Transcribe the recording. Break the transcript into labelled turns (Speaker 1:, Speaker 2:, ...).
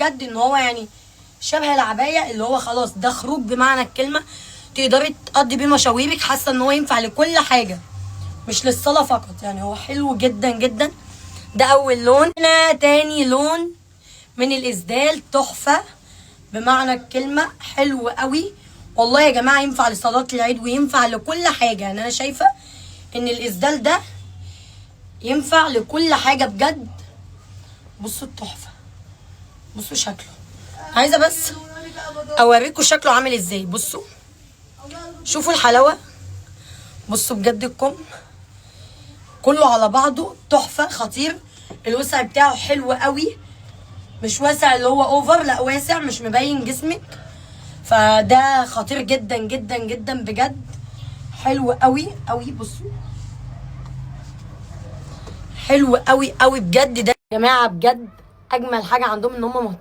Speaker 1: بجد ان هو يعني شبه العبايه، اللي هو خلاص ده خروج بمعنى الكلمه، تقدري تقضي بيه مشاويرك. حاسه ان هو ينفع لكل حاجه مش للصلاه فقط، يعني هو حلو جدا جدا. ده اول لون. هنا تاني لون من الاسدال، تحفه بمعنى الكلمه، حلو قوي والله يا جماعه. ينفع لصلاه العيد وينفع لكل حاجه. يعني انا شايفه ان الاسدال ده ينفع لكل حاجه بجد. بصوا التحفه، بصوا شكله. عايزه بس اوريكم شكله عامل ازاي. بصوا شوفوا الحلاوه، بصوا بجد الكم كله على بعضه تحفه، خطير. الوسع بتاعه حلو قوي، مش واسع اللي هو اوفر، لا واسع مش مبين جسمك، فده خطير جدا جدا جدا بجد، حلو قوي قوي. بصوا حلو قوي قوي بجد. ده يا جماعه بجد اجمل حاجه عندهم ان هم